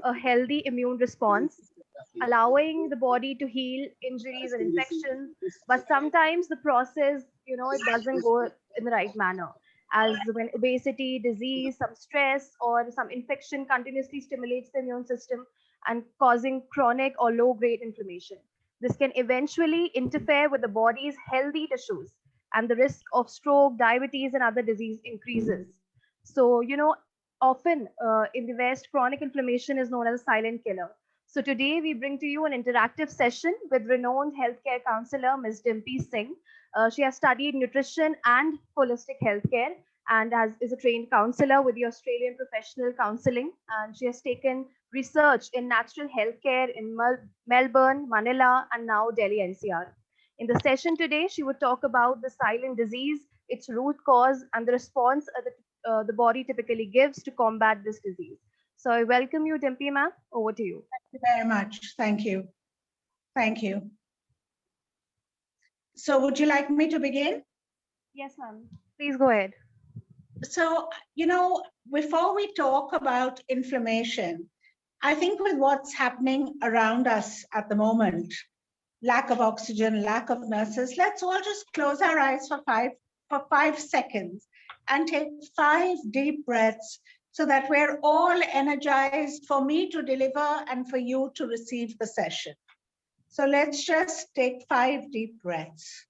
a healthy immune response, allowing the body to heal injuries and infections. But sometimes the process, it doesn't go in the right manner, as when obesity, disease, some stress, or some infection continuously stimulates the immune system and causing chronic or low grade inflammation. This can eventually interfere with the body's healthy tissues, and the risk of stroke, diabetes, and other disease increases. So, often in the West, chronic inflammation is known as a silent killer. So today we bring to you an interactive session with renowned healthcare counselor, Ms. Dimpi Singh. She has studied nutrition and holistic healthcare and is a trained counselor with the Australian Professional Counselling. And she has taken research in natural healthcare in Melbourne, Manila, and now Delhi NCR. In the session today, she would talk about the silent disease, its root cause, and the response that the body typically gives to combat this disease. So I welcome you, Dimpi ma'am. Over to you. Thank you very much. Thank you. Thank you. So would you like me to begin? Yes, ma'am. Please go ahead. So, before we talk about inflammation, I think with what's happening around us at the moment, lack of oxygen, lack of nurses, let's all just close our eyes for five seconds and take 5 deep breaths so that we're all energized for me to deliver and for you to receive the session. So let's just take 5 deep breaths.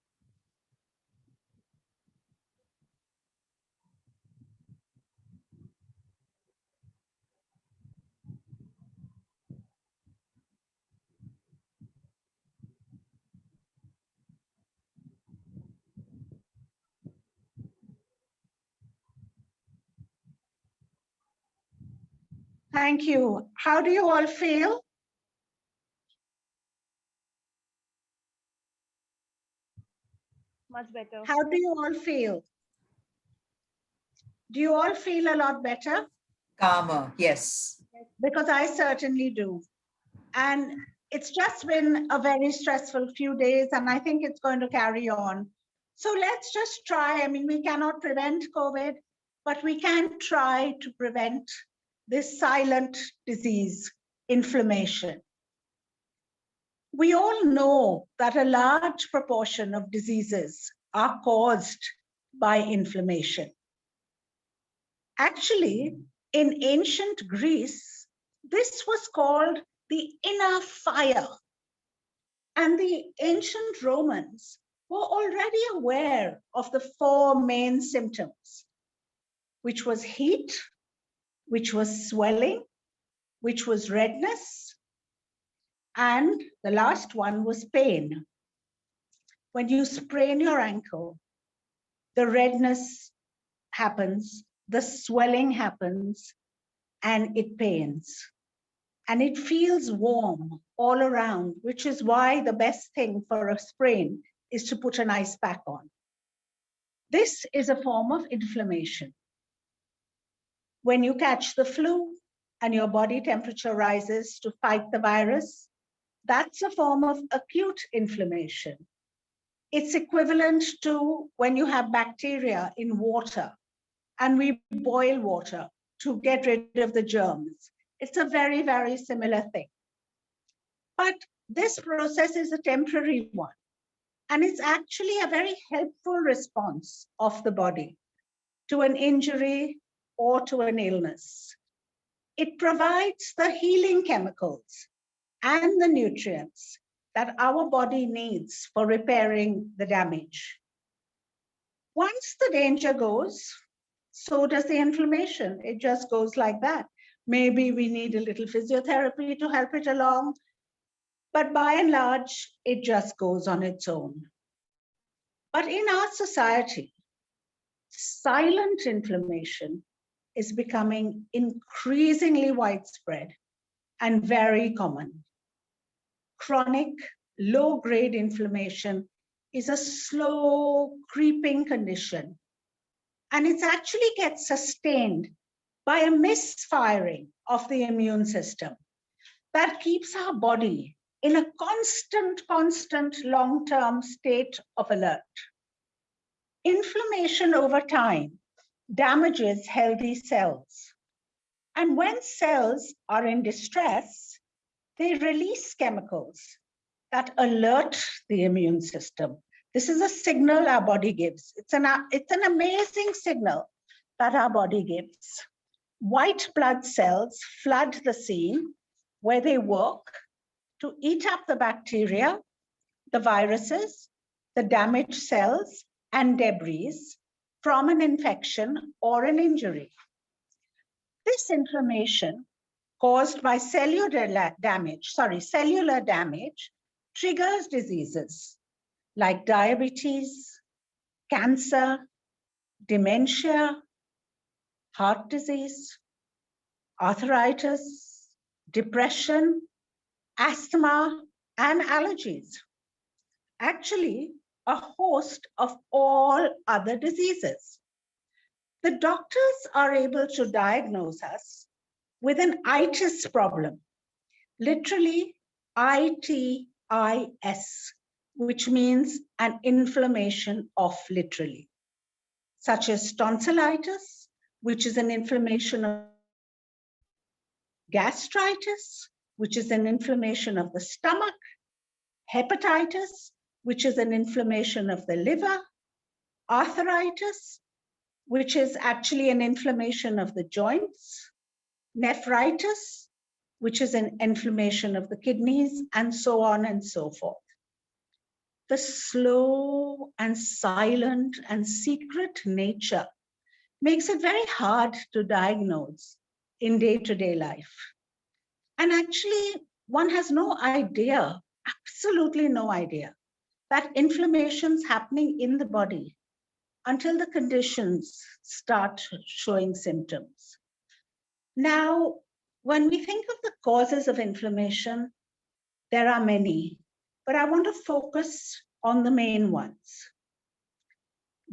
Thank you. How do you all feel? Much better. How do you all feel? Do you all feel a lot better? Calmer, yes. Because I certainly do. And it's just been a very stressful few days, and I think it's going to carry on. So let's just try. I mean, we cannot prevent COVID, but we can try to prevent this silent disease, inflammation. We all know that a large proportion of diseases are caused by inflammation. Actually, in ancient Greece, this was called the inner fire. And the ancient Romans were already aware of the 4 main symptoms, which was heat, which was swelling, which was redness, and the last one was pain. When you sprain your ankle, the redness happens, the swelling happens, and it pains. And it feels warm all around, which is why the best thing for a sprain is to put an ice pack on. This is a form of inflammation. When you catch the flu and your body temperature rises to fight the virus, that's a form of acute inflammation. It's equivalent to when you have bacteria in water and we boil water to get rid of the germs. It's a very, very similar thing. But this process is a temporary one, and it's actually a very helpful response of the body to an injury or to an illness. It provides the healing chemicals and the nutrients that our body needs for repairing the damage. Once the danger goes, so does the inflammation. It just goes like that. Maybe we need a little physiotherapy to help it along, but by and large, it just goes on its own. But in our society, silent inflammation is becoming increasingly widespread and very common. Chronic, low-grade inflammation is a slow, creeping condition, and it actually gets sustained by a misfiring of the immune system that keeps our body in a constant long-term state of alert. Inflammation over time damages healthy cells. And when cells are in distress, they release chemicals that alert the immune system. This is a signal our body gives. It's an amazing signal that our body gives. White blood cells flood the scene where they work to eat up the bacteria, the viruses, the damaged cells, and debris from an infection or an injury. This inflammation caused by cellular damage triggers diseases like diabetes, cancer, dementia, heart disease, arthritis, depression, asthma, and allergies. Actually, a host of all other diseases. The doctors are able to diagnose us with an itis problem, literally ITIS, which means an inflammation of literally, such as tonsillitis, which is an inflammation of gastritis, which is an inflammation of the stomach, hepatitis, which is an inflammation of the liver, arthritis, which is actually an inflammation of the joints, nephritis, which is an inflammation of the kidneys, and so on and so forth. The slow and silent and secret nature makes it very hard to diagnose in day-to-day life. And actually, one has no idea, absolutely no idea, that inflammation's happening in the body until the conditions start showing symptoms. Now, when we think of the causes of inflammation, there are many, but I want to focus on the main ones.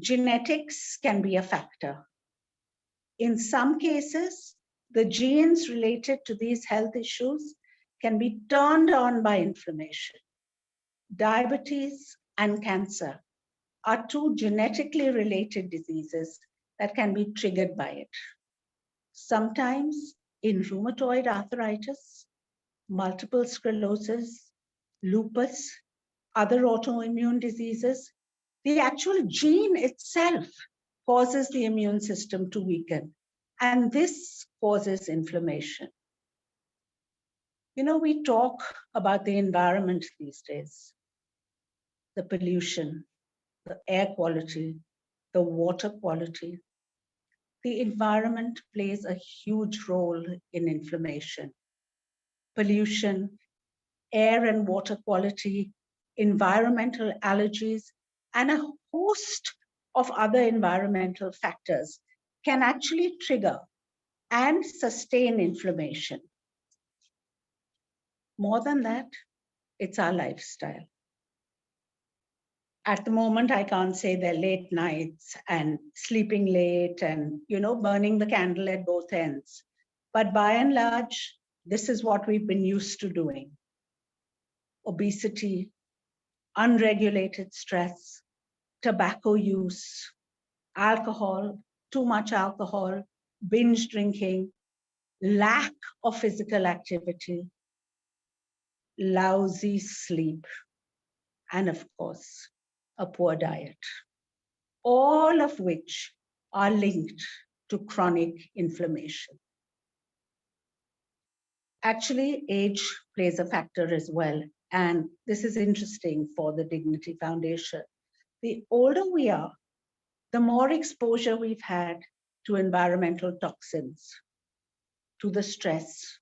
Genetics can be a factor. In some cases, the genes related to these health issues can be turned on by inflammation. Diabetes and cancer are two genetically related diseases that can be triggered by it. Sometimes in rheumatoid arthritis, multiple sclerosis, lupus, other autoimmune diseases, the actual gene itself causes the immune system to weaken, and this causes inflammation. You know, we talk about the environment these days, the pollution, the air quality, the water quality. The environment plays a huge role in inflammation. Pollution, air and water quality, environmental allergies, and a host of other environmental factors can actually trigger and sustain inflammation. More than that, it's our lifestyle. At the moment, I can't say they're late nights and sleeping late and, burning the candle at both ends. But by and large, this is what we've been used to doing. Obesity, unregulated stress, tobacco use, alcohol, too much alcohol, binge drinking, lack of physical activity, lousy sleep, and of course, a poor diet, all of which are linked to chronic inflammation. Actually, age plays a factor as well. And this is interesting for the Dignity Foundation. The older we are, the more exposure we've had to environmental toxins, to the stress,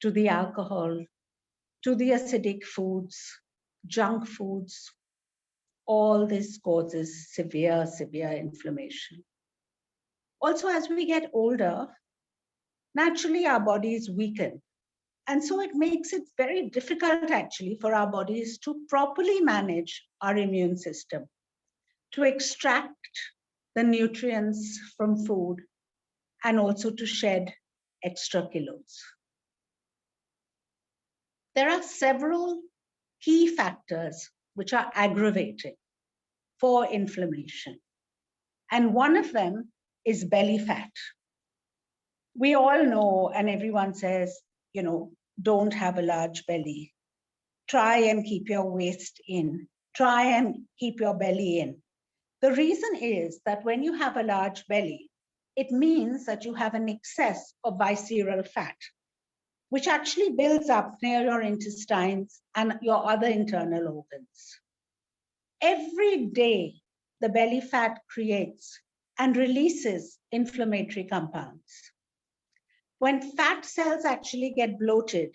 to the alcohol, to the acidic foods, junk foods. All this causes severe, severe inflammation. Also, as we get older, naturally our bodies weaken. And so it makes it very difficult actually for our bodies to properly manage our immune system, to extract the nutrients from food, and also to shed extra kilos. There are several key factors which are aggravating for inflammation. And one of them is belly fat. We all know, and everyone says, don't have a large belly. Try and keep your waist in. Try and keep your belly in. The reason is that when you have a large belly, it means that you have an excess of visceral fat, which actually builds up near your intestines and your other internal organs. Every day, the belly fat creates and releases inflammatory compounds. When fat cells actually get bloated,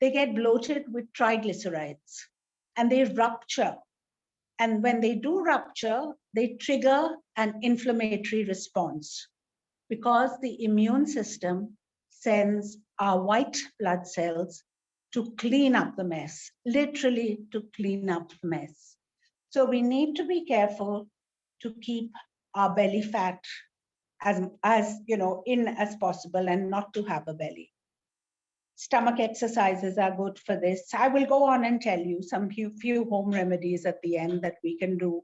they get bloated with triglycerides and they rupture. And when they do rupture, they trigger an inflammatory response because the immune system sends our white blood cells to clean up the mess, literally to clean up the mess. So we need to be careful to keep our belly fat as in as possible and not to have a belly. Stomach exercises are good for this. I will go on and tell you some few home remedies at the end that we can do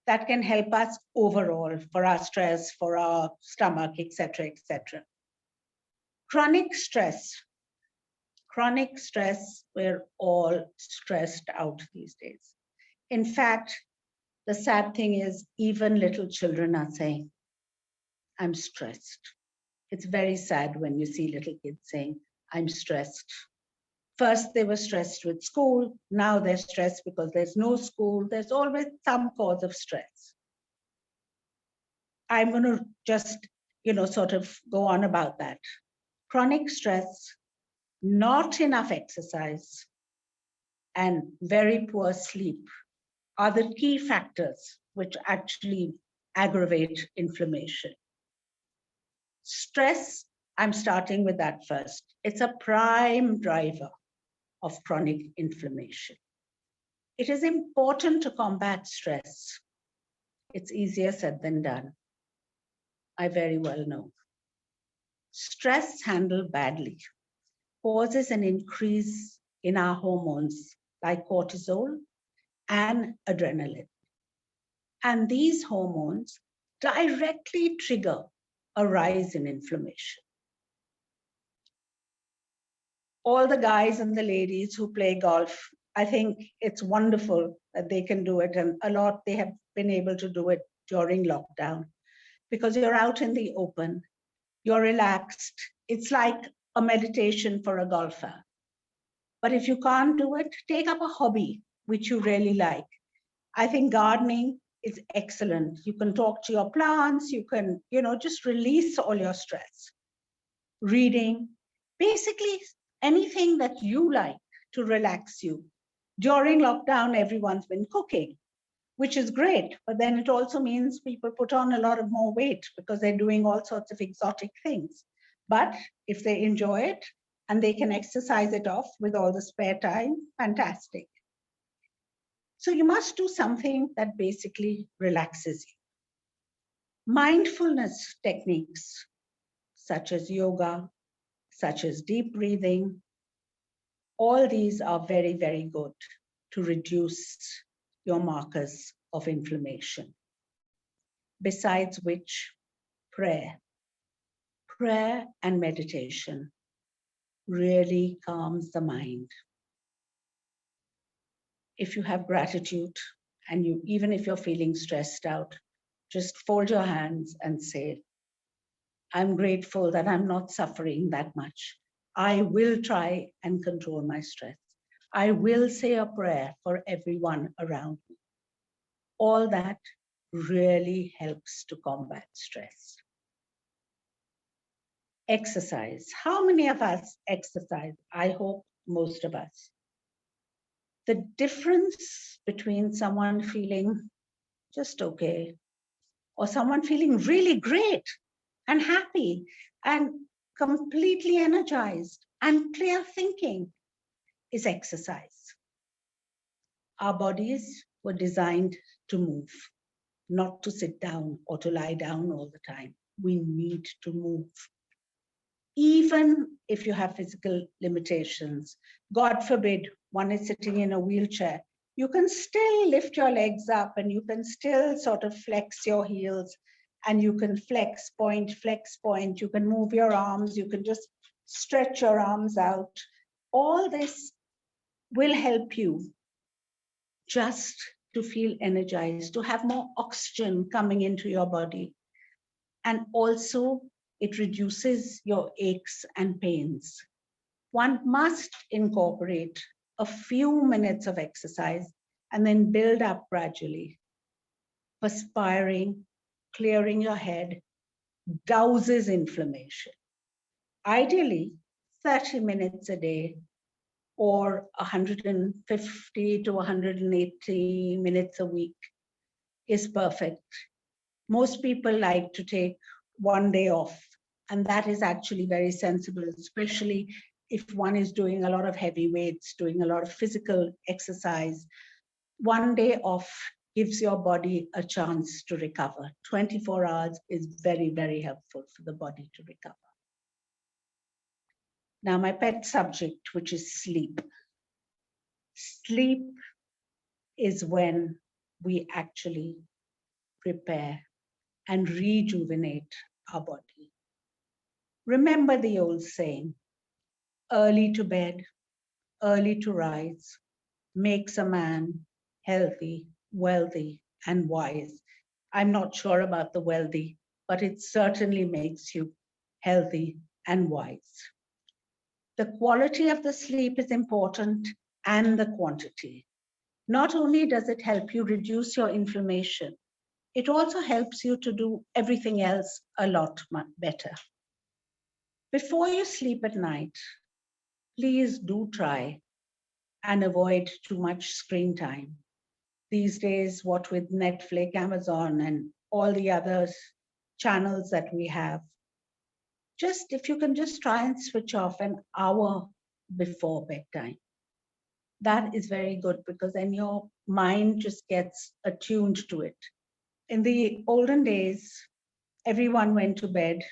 that can help us overall for our stress, for our stomach, etc., etc. Chronic stress. Chronic stress, we're all stressed out these days. In fact, the sad thing is even little children are saying, I'm stressed. It's very sad when you see little kids saying, I'm stressed. First, they were stressed with school. Now they're stressed because there's no school. There's always some cause of stress. I'm going to just, sort of go on about that. Chronic stress, not enough exercise, and very poor sleep are the key factors which actually aggravate inflammation. Stress, I'm starting with that first. It's a prime driver of chronic inflammation. It is important to combat stress. It's easier said than done. I very well know. Stress handled badly causes an increase in our hormones like cortisol and adrenaline. And these hormones directly trigger a rise in inflammation. All the guys and the ladies who play golf, I think it's wonderful that they can do it, and a lot they have been able to do it during lockdown because you're out in the open, you're relaxed. It's like a meditation for a golfer. But if you can't do it, take up a hobby which you really like. I think gardening is excellent. You can talk to your plants, you can, just release all your stress. Reading, basically anything that you like to relax you. During lockdown, everyone's been cooking, which is great, but then it also means people put on a lot of more weight because they're doing all sorts of exotic things. But if they enjoy it and they can exercise it off with all the spare time, fantastic. So you must do something that basically relaxes you. Mindfulness techniques, such as yoga, such as deep breathing, all these are very, very good to reduce your markers of inflammation. Besides which, prayer and meditation really calms the mind. If you have gratitude and even if you're feeling stressed out, just fold your hands and say, I'm grateful that I'm not suffering that much. I will try and control my stress. I will say a prayer for everyone around me. All that really helps to combat stress. Exercise. How many of us exercise? I hope most of us. The difference between someone feeling just okay or someone feeling really great and happy and completely energized and clear thinking is exercise. Our bodies were designed to move, not to sit down or to lie down all the time. We need to move. Even if you have physical limitations, God forbid, one is sitting in a wheelchair, you can still lift your legs up and you can still sort of flex your heels and you can flex point, you can move your arms, you can just stretch your arms out. All this will help you just to feel energized, to have more oxygen coming into your body. And also, it reduces your aches and pains. One must incorporate a few minutes of exercise and then build up gradually. Perspiring, clearing your head, douses inflammation. Ideally, 30 minutes a day or 150 to 180 minutes a week is perfect. Most people like to take one day off, and that is actually very sensible, especially if one is doing a lot of heavy weights, doing a lot of physical exercise. One day off gives your body a chance to recover. 24 hours is very, very helpful for the body to recover. Now, my pet subject, which is sleep. Sleep is when we actually prepare and rejuvenate our body. Remember the old saying, early to bed, early to rise, makes a man healthy, wealthy, and wise. I'm not sure about the wealthy, but it certainly makes you healthy and wise. The quality of the sleep is important and the quantity. Not only does it help you reduce your inflammation, it also helps you to do everything else a lot better. Before you sleep at night, please do try and avoid too much screen time. These days, what with Netflix, Amazon, and all the other channels that we have, just if you can just try and switch off an hour before bedtime. That is very good because then your mind just gets attuned to it. In the olden days, everyone went to bed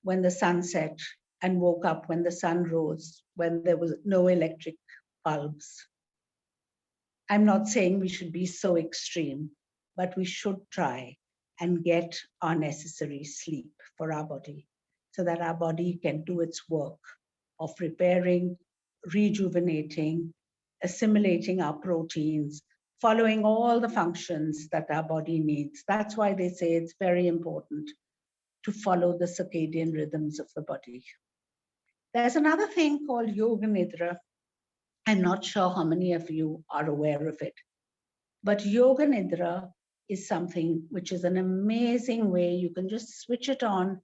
when the sun set and woke up when the sun rose, when there was no electric bulbs. I'm not saying we should be so extreme, but we should try and get our necessary sleep for our body so that our body can do its work of repairing, rejuvenating, assimilating our proteins, following all the functions that our body needs. That's why they say it's very important to follow the circadian rhythms of the body. There's another thing called Yoga Nidra. I'm not sure how many of you are aware of it, but Yoga Nidra is something which is an amazing way. You can just switch it on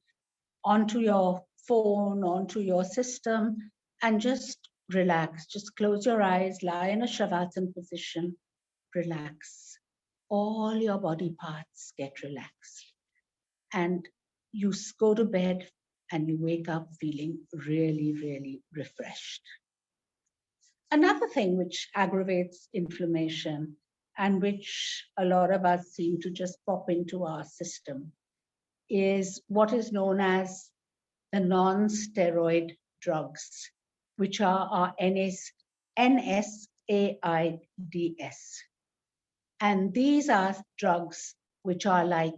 onto your phone, onto your system, and just relax. Just close your eyes, lie in a Shavasana position, relax. All your body parts get relaxed. And you go to bed and you wake up feeling really, really refreshed. Another thing which aggravates inflammation and which a lot of us seem to just pop into our system is what is known as the non-steroid drugs, which are our NSAIDs. And these are drugs which are like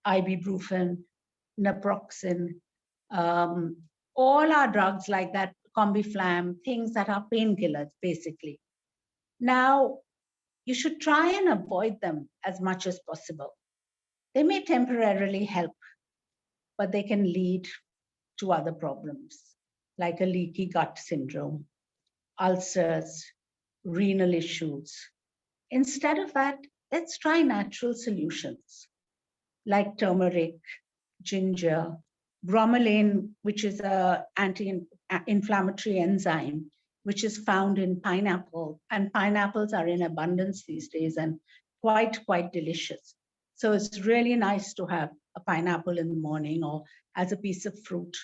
ibuprofen, naproxen, all our drugs like that, combiflam, things that are painkillers, basically. Now, you should try and avoid them as much as possible. They may temporarily help, but they can lead to other problems, like a leaky gut syndrome, ulcers, renal issues. Instead of that, let's try natural solutions, like turmeric, ginger, bromelain, which is an anti-inflammatory enzyme, which is found in pineapple. And pineapples are in abundance these days and quite delicious. So it's really nice to have a pineapple in the morning or as a piece of fruit.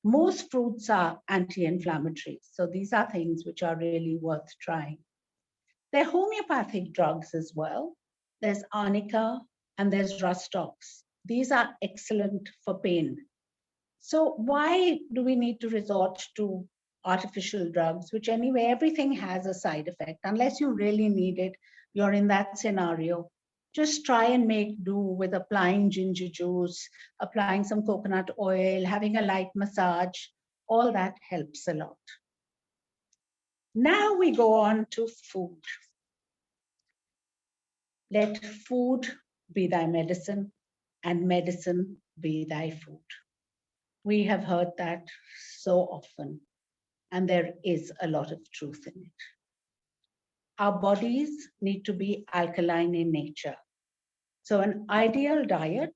Most fruits are anti-inflammatory. So these are things which are really worth trying. There are homeopathic drugs as well. There's arnica and there's rustox. These are excellent for pain. So why do we need to resort to artificial drugs, which anyway, everything has a side effect. Unless you really need it, you're in that scenario, just try and make do with applying ginger juice, applying some coconut oil, having a light massage. All that helps a lot. Now we go on to food. Let food be thy medicine, and medicine be thy food. We have heard that so often, and there is a lot of truth in it. Our bodies need to be alkaline in nature. So an ideal diet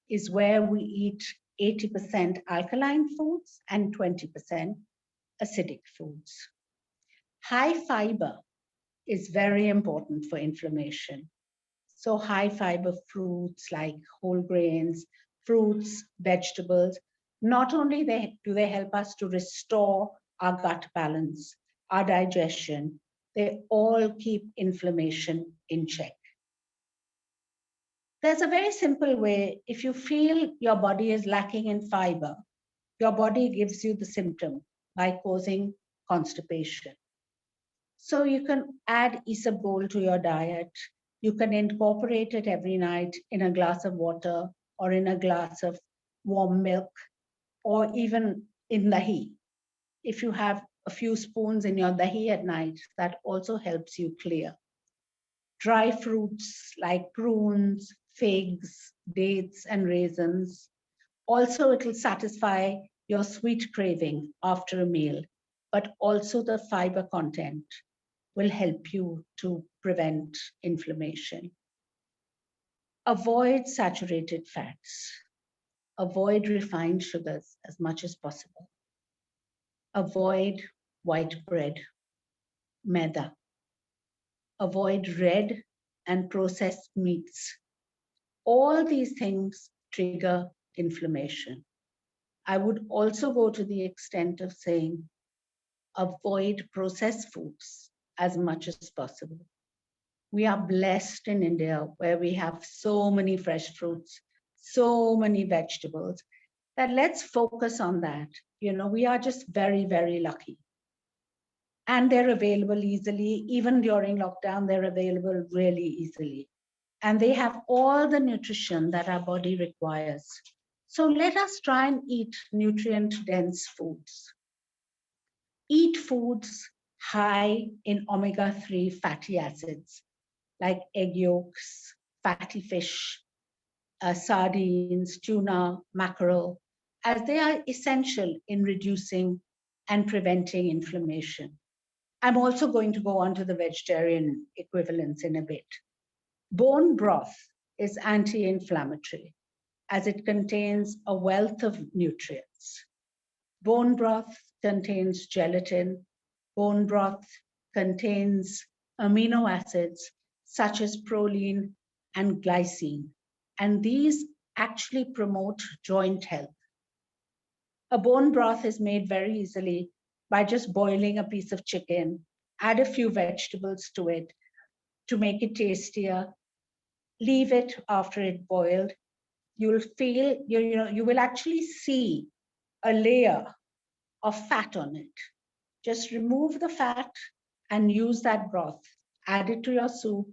is where we eat 80% alkaline foods and 20% acidic foods. High fiber is very important for inflammation. So high fiber fruits like whole grains, fruits, vegetables, not only do they help us to restore our gut balance, our digestion, they all keep inflammation in check. There's a very simple way. If you feel your body is lacking in fiber, your body gives you the symptom by causing constipation. So you can add isabgol to your diet. You can incorporate it every night in a glass of water or in a glass of warm milk or even in dahi. If you have a few spoons in your dahi at night, that also helps you clear. Dry fruits like prunes, figs, dates, and raisins. Also, it will satisfy your sweet craving after a meal, but also the fiber content will help you to prevent inflammation. Avoid saturated fats. Avoid refined sugars as much as possible. Avoid white bread, maida. Avoid red and processed meats. All these things trigger inflammation. I would also go to the extent of saying avoid processed foods as much as possible. We are blessed in India where we have so many fresh fruits, so many vegetables, that let's focus on that. You know, we are just very, very lucky. And they're available easily. Even during lockdown, they're available really easily. And they have all the nutrition that our body requires. So let us try and eat nutrient-dense foods. Eat foods high in omega-3 fatty acids, like egg yolks, fatty fish, sardines, tuna, mackerel, as they are essential in reducing and preventing inflammation. I'm also going to go on to the vegetarian equivalents in a bit. Bone broth is anti-inflammatory as it contains a wealth of nutrients. Bone broth contains gelatin. Bone broth contains amino acids such as proline and glycine, and these actually promote joint health. A bone broth is made very easily by just boiling a piece of chicken, add a few vegetables to it to make it tastier, leave it after it boiled. You'll feel, you will actually see a layer of fat on it. Just remove the fat and use that broth. Add it to your soup,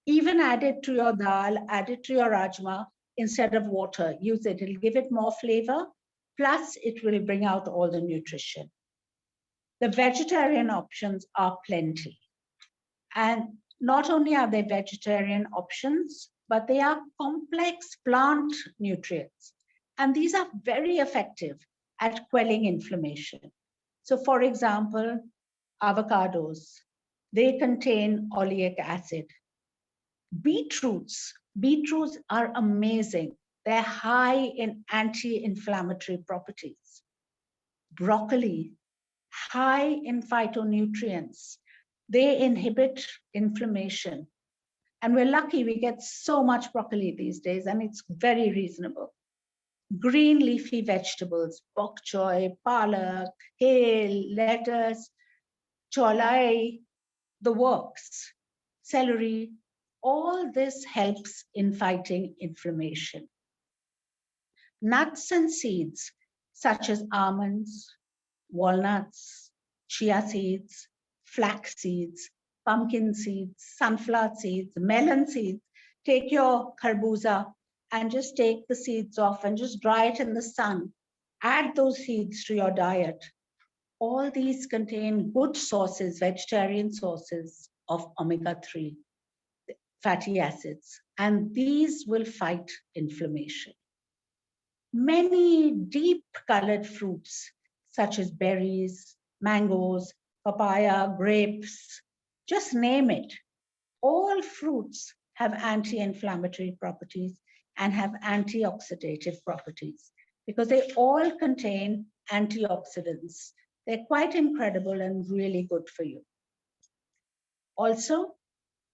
even add it to your dal, add it to your rajma instead of water. Use it, it'll give it more flavor. Plus, it will bring out all the nutrition. The vegetarian options are plenty. And not only are they vegetarian options, but they are complex plant nutrients. And these are very effective at quelling inflammation. So for example, avocados, they contain oleic acid. Beetroots are amazing. They're high in anti-inflammatory properties. Broccoli, high in phytonutrients. They inhibit inflammation. And we're lucky we get so much broccoli these days, and it's very reasonable. Green leafy vegetables, bok choy, palak, kale, lettuce, cholai, the works, celery, all this helps in fighting inflammation. Nuts and seeds, such as almonds, walnuts, chia seeds, flax seeds, pumpkin seeds, sunflower seeds, melon seeds, take your kharbuza and just take the seeds off and just dry it in the sun. Add those seeds to your diet. All these contain good sources, vegetarian sources of omega-3 fatty acids, and these will fight inflammation. Many deep colored fruits, such as berries, mangoes, papaya, grapes, just name it. All fruits have anti-inflammatory properties and have antioxidative properties because they all contain antioxidants. They're quite incredible and really good for you. Also,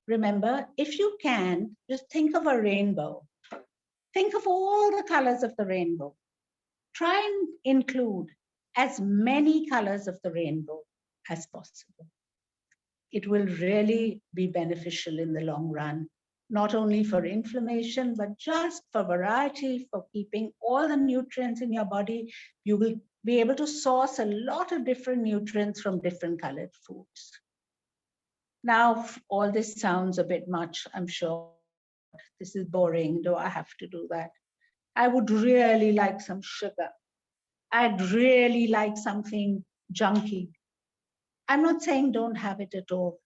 remember, if you can, just think of a rainbow. Think of all the colors of the rainbow. Try and include as many colors of the rainbow as possible. It will really be beneficial in the long run, not only for inflammation, but just for variety, for keeping all the nutrients in your body. You will be able to source a lot of different nutrients from different colored foods. Now, all this sounds a bit much, I'm sure. This is boring. Do I have to do that? I would really like some sugar. I'd really like something junky. I'm not saying don't have it at all.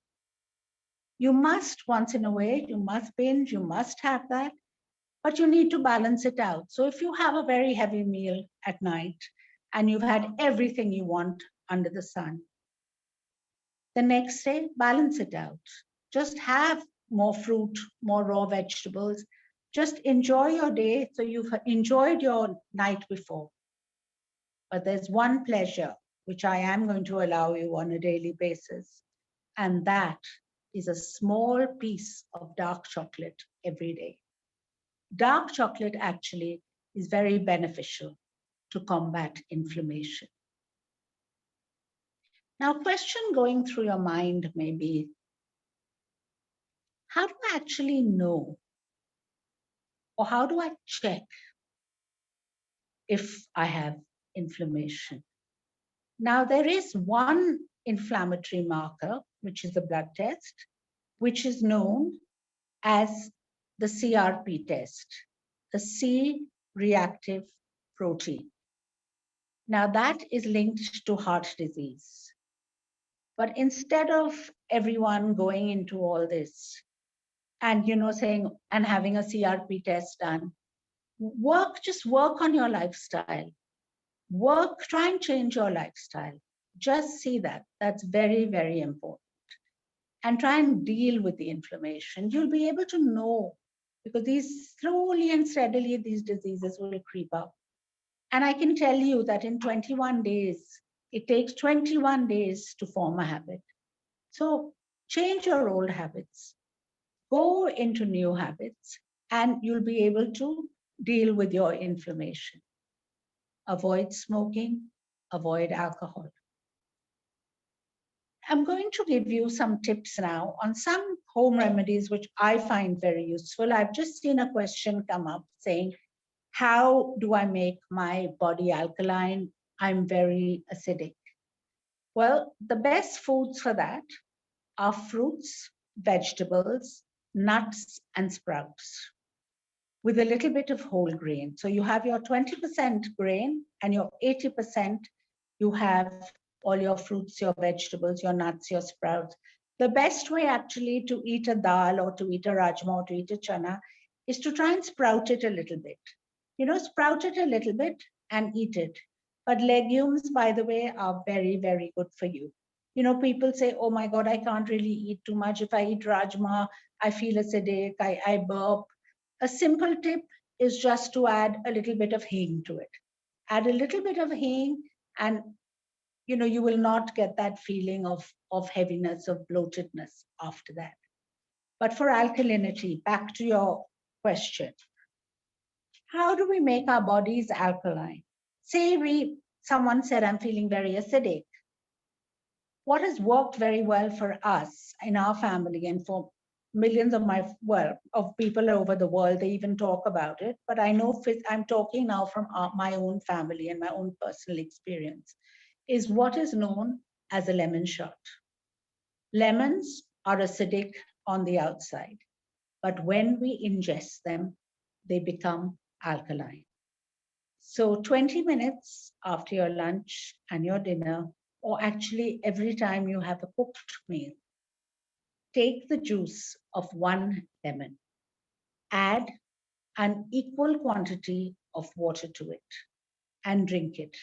You must, once in a way, you must binge, you must have that, but you need to balance it out. So if you have a very heavy meal at night and you've had everything you want under the sun, the next day, balance it out. Just have more fruit, more raw vegetables. Just enjoy your day so you've enjoyed your night before. But there's one pleasure which I am going to allow you on a daily basis, and that is a small piece of dark chocolate every day. Dark chocolate actually is very beneficial to combat inflammation. Now, a question going through your mind may be, how do I actually know, or how do I check if I have inflammation? Now, there is one inflammatory marker, which is the blood test, which is known as the CRP test, the C-reactive protein. Now, that is linked to heart disease. But instead of everyone going into all this and, saying, and having a CRP test done, just work on your lifestyle. Try and change your lifestyle. Just see that. That's very, very important. And try and deal with the inflammation. You'll be able to know, because these slowly and steadily, these diseases will creep up. And I can tell you that in 21 days, it takes 21 days to form a habit. So change your old habits, go into new habits, and you'll be able to deal with your inflammation. Avoid smoking, avoid alcohol. I'm going to give you some tips now on some home remedies, which I find very useful. I've just seen a question come up saying, how do I make my body alkaline? I'm very acidic. Well, the best foods for that are fruits, vegetables, nuts, and sprouts, with a little bit of whole grain. So you have your 20% grain and your 80%, you have all your fruits, your vegetables, your nuts, your sprouts. The best way actually to eat a dal or to eat a rajma or to eat a chana is to try and sprout it a little bit. Sprout it a little bit and eat it. But legumes, by the way, are very, very good for you. People say, oh my God, I can't really eat too much. If I eat rajma, I feel acidic, I burp. A simple tip is just to add a little bit of hing to it. Add a little bit of hing and you will not get that feeling of heaviness, of bloatedness after that. But for alkalinity, back to your question, how do we make our bodies alkaline? Say someone said, I'm feeling very acidic. What has worked very well for us in our family and for millions of people over the world, they even talk about it, but I know I'm talking now from my own family and my own personal experience, is what is known as a lemon shot. Lemons are acidic on the outside, but when we ingest them, they become alkaline. So 20 minutes after your lunch and your dinner, or actually every time you have a cooked meal, take the juice of one lemon, add an equal quantity of water to it, and drink it.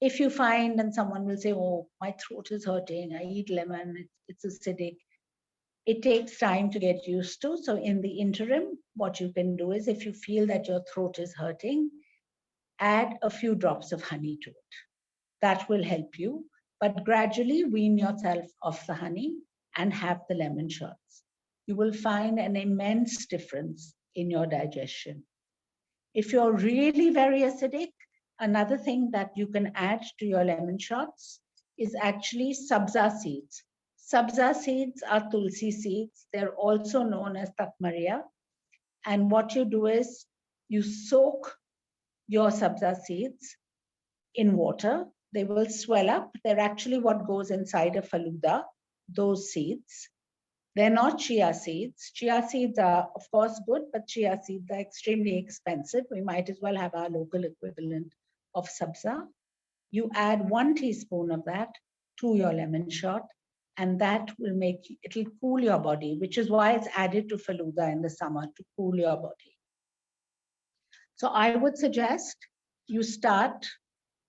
If you find, and someone will say, oh, my throat is hurting, I eat lemon, it's acidic, it takes time to get used to. So in the interim, what you can do is, if you feel that your throat is hurting, add a few drops of honey to it. That will help you, but gradually wean yourself off the honey and have the lemon shots. You will find an immense difference in your digestion. If you're really very acidic, another thing that you can add to your lemon shots is actually sabza seeds. Sabza seeds are tulsi seeds. They're also known as takmaria. And what you do is you soak your sabza seeds in water. They will swell up. They're actually what goes inside a faluda, those seeds. They're not chia seeds. Chia seeds are, of course, good, but chia seeds are extremely expensive. We might as well have our local equivalent of sabza. You add 1 teaspoon of that to your lemon shot, and that will it'll cool your body, which is why it's added to faluda in the summer, to cool your body. So I would suggest you start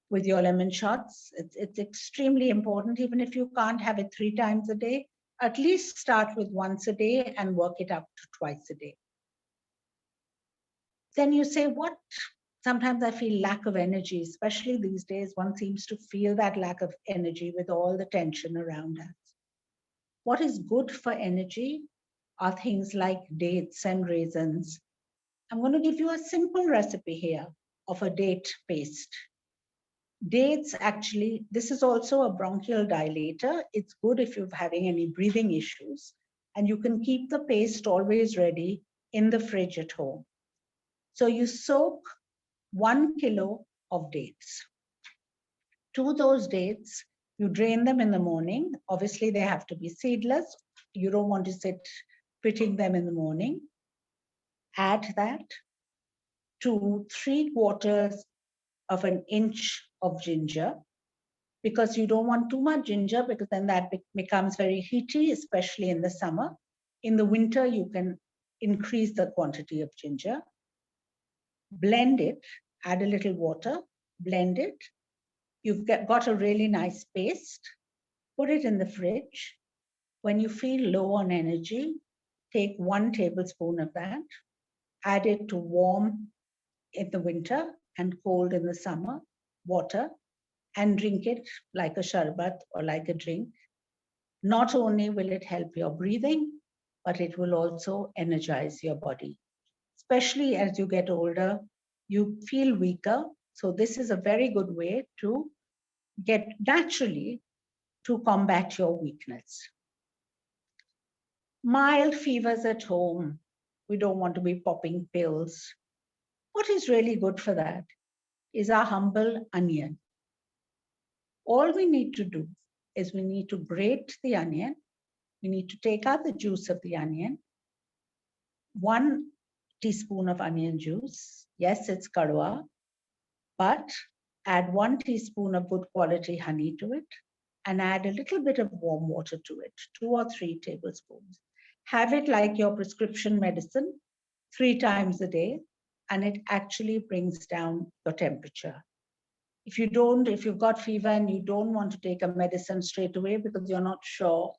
with your lemon shots. It's extremely important. Even if you can't have it 3 times a day, at least start with once a day and work it up to twice a day. Then you say, what? Sometimes I feel lack of energy, especially these days. One seems to feel that lack of energy with all the tension around us. What is good for energy are things like dates and raisins. I'm going to give you a simple recipe here of a date paste. Dates, actually, this is also a bronchial dilator. It's good if you're having any breathing issues, and you can keep the paste always ready in the fridge at home. So you soak 1 kilo of dates. To those dates, you drain them in the morning. Obviously, they have to be seedless. You don't want to sit pitting them in the morning. Add that to 3/4 of an inch of ginger, because you don't want too much ginger, because then that becomes very heaty, especially in the summer. In the winter, you can increase the quantity of ginger. Blend it, add a little water, blend it. You've got a really nice paste. Put it in the fridge. When you feel low on energy, take 1 tablespoon of that, add it to warm in the winter and cold in the summer water, and drink it like a sharbat or like a drink. Not only will it help your breathing, but it will also energize your body. Especially as you get older, you feel weaker. So this is a very good way to get naturally to combat your weakness. Mild fevers at home. We don't want to be popping pills. What is really good for that is our humble onion. All we need to do is we need to grate the onion. We need to take out the juice of the onion. 1 teaspoon of onion juice. Yes, it's kadwa, but add 1 teaspoon of good quality honey to it and add a little bit of warm water to it, 2 or 3 tablespoons. Have it like your prescription medicine 3 times a day, and it actually brings down your temperature. If you've got fever and you don't want to take a medicine straight away because you're not sure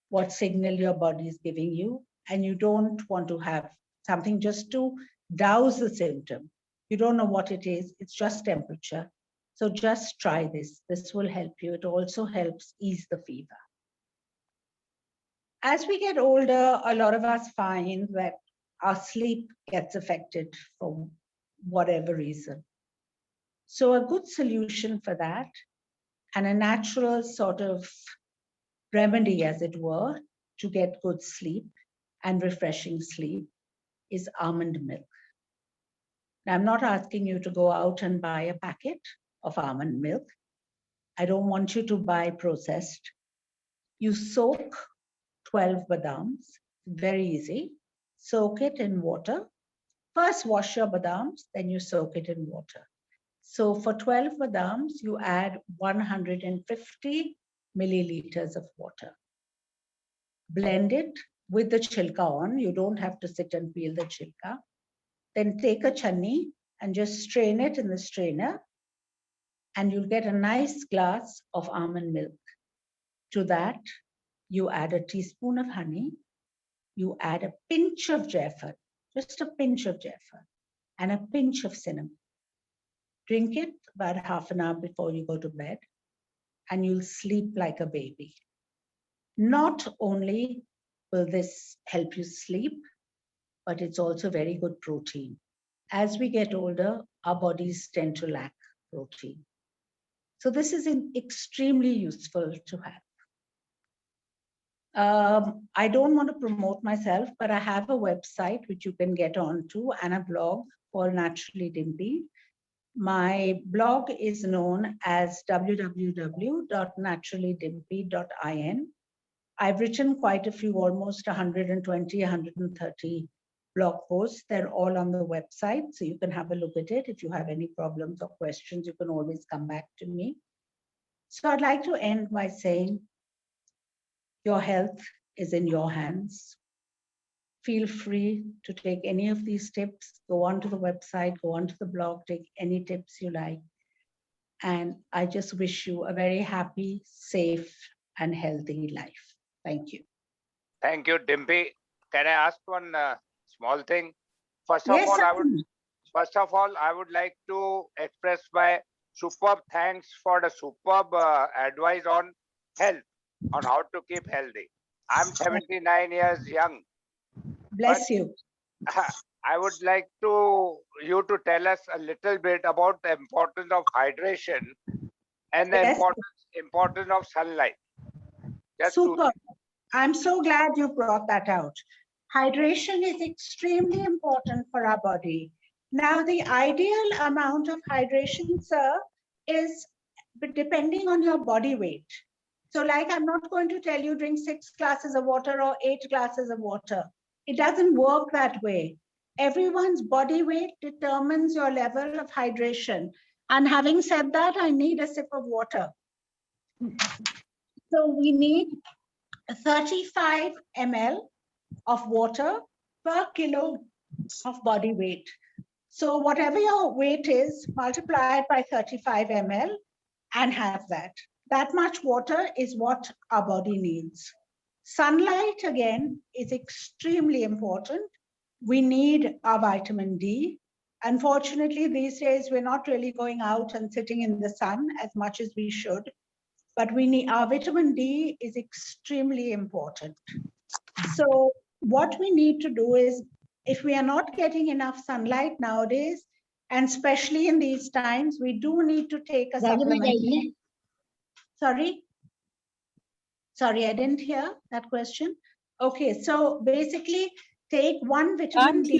what signal your body is giving you, and you don't want to have something just to douse the symptom, you don't know what it is, it's just temperature. So just try this. This will help you. It also helps ease the fever. As we get older, a lot of us find that our sleep gets affected for whatever reason. So a good solution for that, and a natural sort of remedy, as it were, to get good sleep and refreshing sleep is almond milk. Now, I'm not asking you to go out and buy a packet of almond milk. I don't want you to buy processed. You soak 12 badams, very easy. soak it in water. First wash your badams, then you soak it in water. So for 12 badams, you add 150 milliliters of water. Blend it with the chilka on. You don't have to sit and peel the chilka. Then take a channi and just strain it in the strainer, and you'll get a nice glass of almond milk. To that, you add a teaspoon of honey. You add a pinch of jaifar, just a pinch of jaifar, and a pinch of cinnamon. Drink it about half an hour before you go to bed, and you'll sleep like a baby. Not only will this help you sleep, but it's also very good protein. As we get older, our bodies tend to lack protein. So this is extremely useful to have. I don't want to promote myself, but I have a website which you can get onto and a blog called Naturally Dimpi. My blog is known as www.naturallydimpi.in. I've written quite a few, almost 120, 130 blog posts. They're all on the website, so you can have a look at it. If you have any problems or questions, you can always come back to me. So I'd like to end by saying, your health is in your hands. Feel free to take any of these tips. Go onto the website, go onto the blog, take any tips you like. And I just wish you a very happy, safe, and healthy life. Thank you. Thank you, Dimpi. Can I ask one small thing? First Yes, of all, certainly. I would like to express my superb thanks for the superb advice on health, on how to keep healthy. I'm 79 years young. Bless you. I would like you to tell us a little bit about the importance of hydration and the Yes. importance of sunlight. Just Super. I'm so glad you brought that out. Hydration is extremely important for our body. Now, the ideal amount of hydration, sir, is depending on your body weight. So like, I'm not going to tell you drink 6 glasses of water or 8 glasses of water. It doesn't work that way. Everyone's body weight determines your level of hydration. And having said that, I need a sip of water. So we need 35 ml of water per kilo of body weight. So whatever your weight is, multiply it by 35 ml and have that. That much water is what our body needs. Sunlight, again, is extremely important. We need our vitamin D. Unfortunately, these days, we're not really going out and sitting in the sun as much as we should, but we need, our vitamin D is extremely important. So what we need to do is, if we are not getting enough sunlight nowadays, and especially in these times, we do need to take a supplement. Sorry, I didn't hear that question. Okay, so basically take one vitamin D.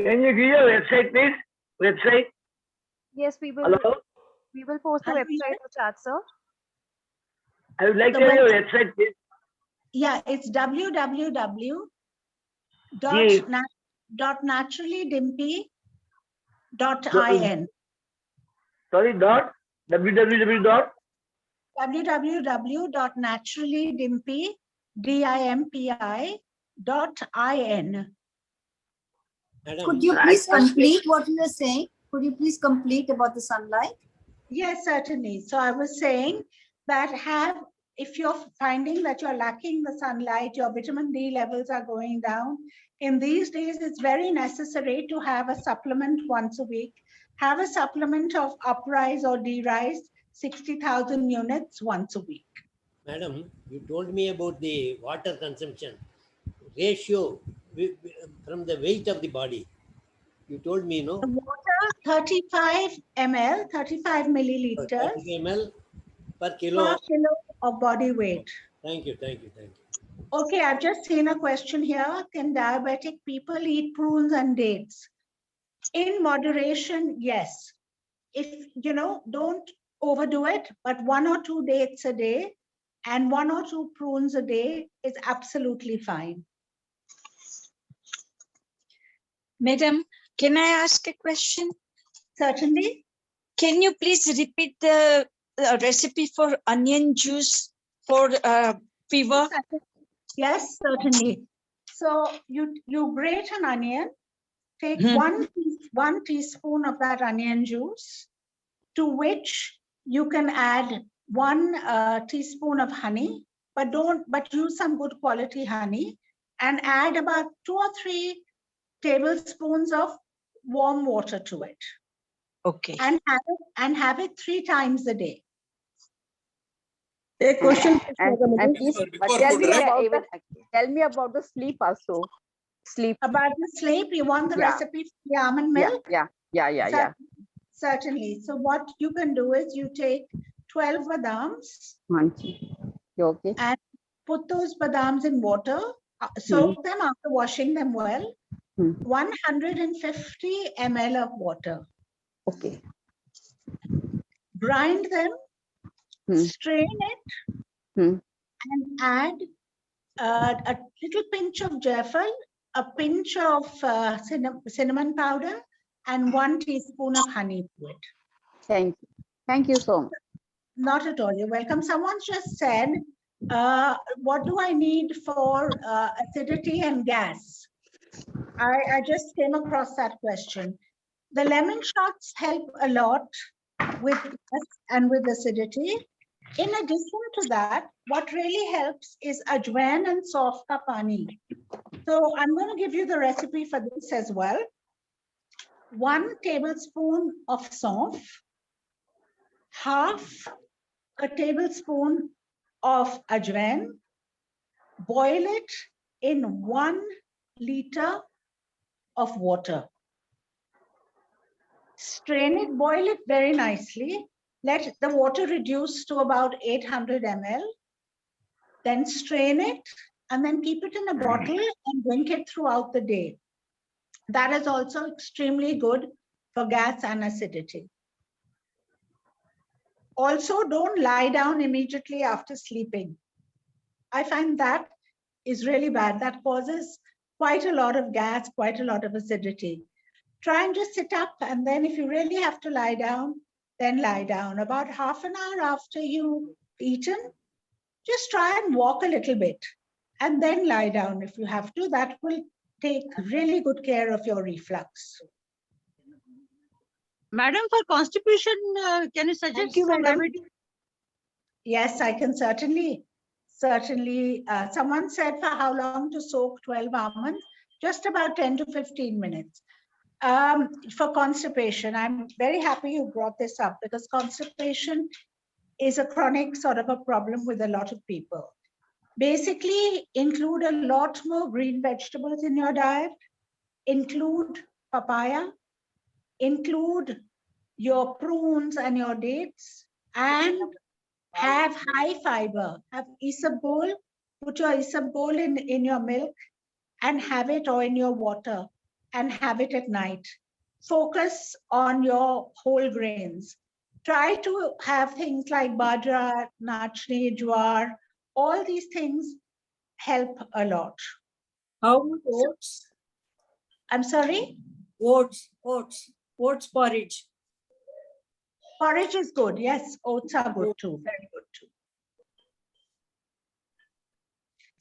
Can you give your website, please? Website? Yes, we will. Hello? We will post the website in the chat, sir. I would like to have your website, please. Yeah, it's www.naturallydimpi.in. Sorry, dot? www. www.naturallydimpi.in. Could you please complete what you were saying? Could you please complete about the sunlight? Yes, certainly. So I was saying that if you're finding that you're lacking the sunlight, your vitamin D levels are going down, in these days, it's very necessary to have a supplement once a week. Have a supplement of Uprise or D-Rise, 60,000 units once a week. Madam, you told me about the water consumption ratio from the weight of the body. You told me, no? The water, 35 ml, 35 milliliters. 30 ml per kilo. Per kilo of body weight. Thank you. Okay, I've just seen a question here. Can diabetic people eat prunes and dates? In moderation, yes. If, don't overdo it, but 1 or 2 dates a day and 1 or 2 prunes a day is absolutely fine. Madam, can I ask a question? Certainly. Can you please repeat the recipe for onion juice for fever? Yes, certainly. So you grate an onion, take Hmm. one teaspoon of that onion juice, to which you can add 1 teaspoon of honey, but use some good quality honey, and add about 2 or 3 tablespoons of warm water to it, Okay. and have it 3 times a day. A question, And please tell me about the sleep also. Sleep. About the sleep, you want the Yeah. recipe for the almond milk? Yeah. Certainly. So what you can do is you take 12 badams Okay. and put those badams in water, soak them after washing them well, 150 ml of water. Okay. Grind them, strain it, and add a little pinch of jaffle, a pinch of cinnamon powder, and 1 teaspoon of honey to it. Thank you. Thank you so much. Not at all. You're welcome. Someone just said, what do I need for acidity and gas? I just came across that question. The lemon shots help a lot with gas and with acidity. In addition to that, what really helps is ajwain and soft ka pani. So I'm going to give you the recipe for this as well. 1 tablespoon of saunf, half a tablespoon of ajwain, boil it in 1 liter of water. Strain it, boil it very nicely. Let the water reduce to about 800 ml. Then strain it and then keep it in a bottle and drink it throughout the day. That is also extremely good for gas and acidity. Also, don't lie down immediately after sleeping. I find that is really bad. That causes quite a lot of gas, quite a lot of acidity. Try and just sit up, and then if you really have to lie down, then lie down. About half an hour after you've eaten, just try and walk a little bit and then lie down if you have to. That will take really good care of your reflux. Madam, for constipation, can you suggest some remedy? Yes, I can certainly. Someone said for how long to soak 12 almonds? Just about 10 to 15 minutes. For constipation, I'm very happy you brought this up, because constipation is a chronic sort of a problem with a lot of people. Basically, include a lot more green vegetables in your diet, include papaya, include your prunes and your dates, and have high fiber. Have isabgol, put your isabgol in your milk and have it, or in your water, and have it at night. Focus on your whole grains. Try to have things like bajra, nachni, jowar. All these things help a lot. How about oats? I'm sorry? Oats porridge. Porridge is good. Yes, oats are good too. Very good too.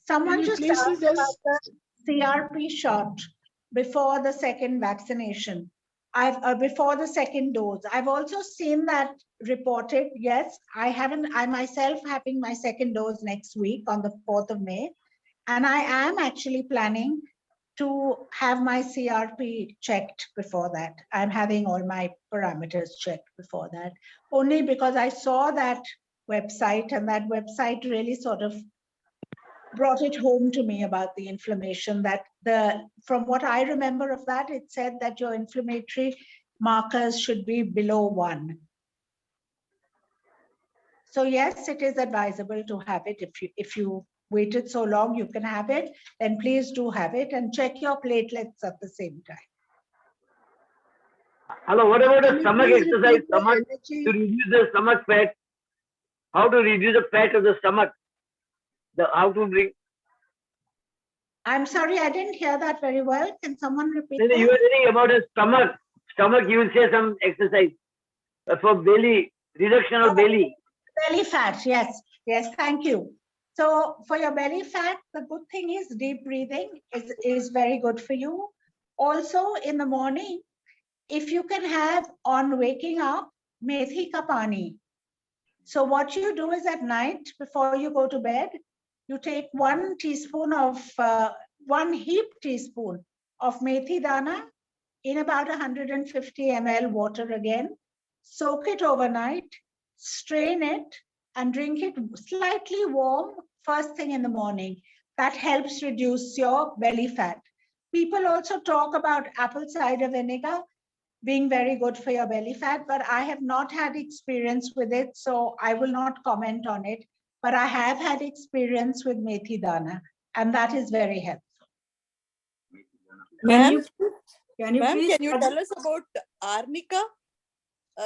Someone just asked about the CRP shot before the second vaccination. Before the second dose. I've also seen that reported. Yes, I myself having my second dose next week on the 4th of May. And I am actually planning to have my CRP checked before that. I'm having all my parameters checked before that, only because I saw that website, and that website really sort of brought it home to me about the inflammation. That from what I remember of that, it said that your inflammatory markers should be below 1. So yes, it is advisable to have it. If you waited so long, you can have it, then please do have it, and check your platelets at the same time. Hello, what about Can the you stomach please exercise, repeat the stomach, energy? to reduce the stomach fat? How to reduce the fat of the stomach? The how to drink? I'm sorry, I didn't hear that very well. Can someone repeat No, you that? are telling about a stomach. Stomach, you will say some exercise for belly, reduction of belly. Belly fat, yes. Yes, thank you. So for your belly fat, the good thing is deep breathing is very good for you. Also in the morning, if you can have on waking up, methi ka pani. So what you do is at night, before you go to bed, you take 1 teaspoon of, 1 heap teaspoon of methi dana in about 150 ml water again, soak it overnight, strain it and drink it slightly warm first thing in the morning. That helps reduce your belly fat. People also talk about apple cider vinegar being very good for your belly fat, but I have not had experience with it, so I will not comment on it. But I have had experience with methi dana, and that is very helpful. Ma'am, Can you ma'am, please? can you tell us about arnica?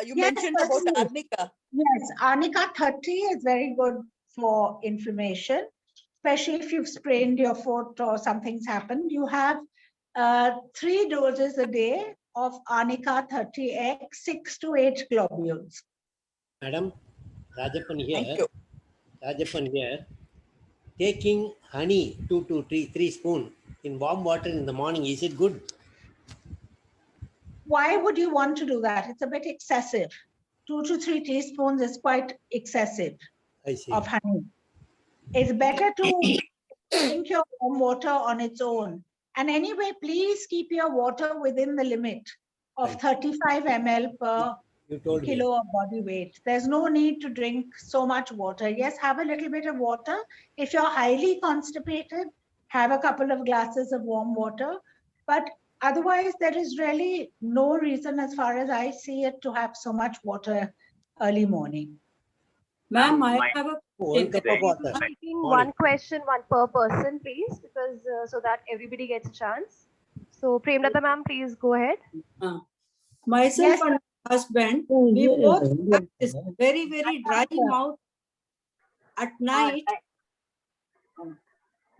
You Yes, mentioned about certainly. arnica. Yes, arnica 30 is very good for inflammation, especially if you've sprained your foot or something's happened. You have 3 doses a day of arnica 30x, 6 to 8 globules. Madam, Rajapan Thank here. you. Rajapan here. Taking honey 2 to 3 spoon in warm water in the morning, is it good? Why would you want to do that? It's a bit excessive. 2 to 3 teaspoons is quite excessive I see. of honey. It's better to drink your warm water on its own. And anyway, please keep your water within the limit of 35 ml per You told me. kilo of body weight. There's no need to drink so much water. Yes, have a little bit of water. If you're highly constipated, have a couple of glasses of warm water. But otherwise, there is really no reason, as far as I see it, to have so much water early morning. Ma'am, I have a 1 cup of water. Taking Morning. one question, one per person, please, because so that everybody gets a chance. So, Premlata ma'am, please go ahead. Myself Yes. and my husband, we both have this very, very dry mouth at night.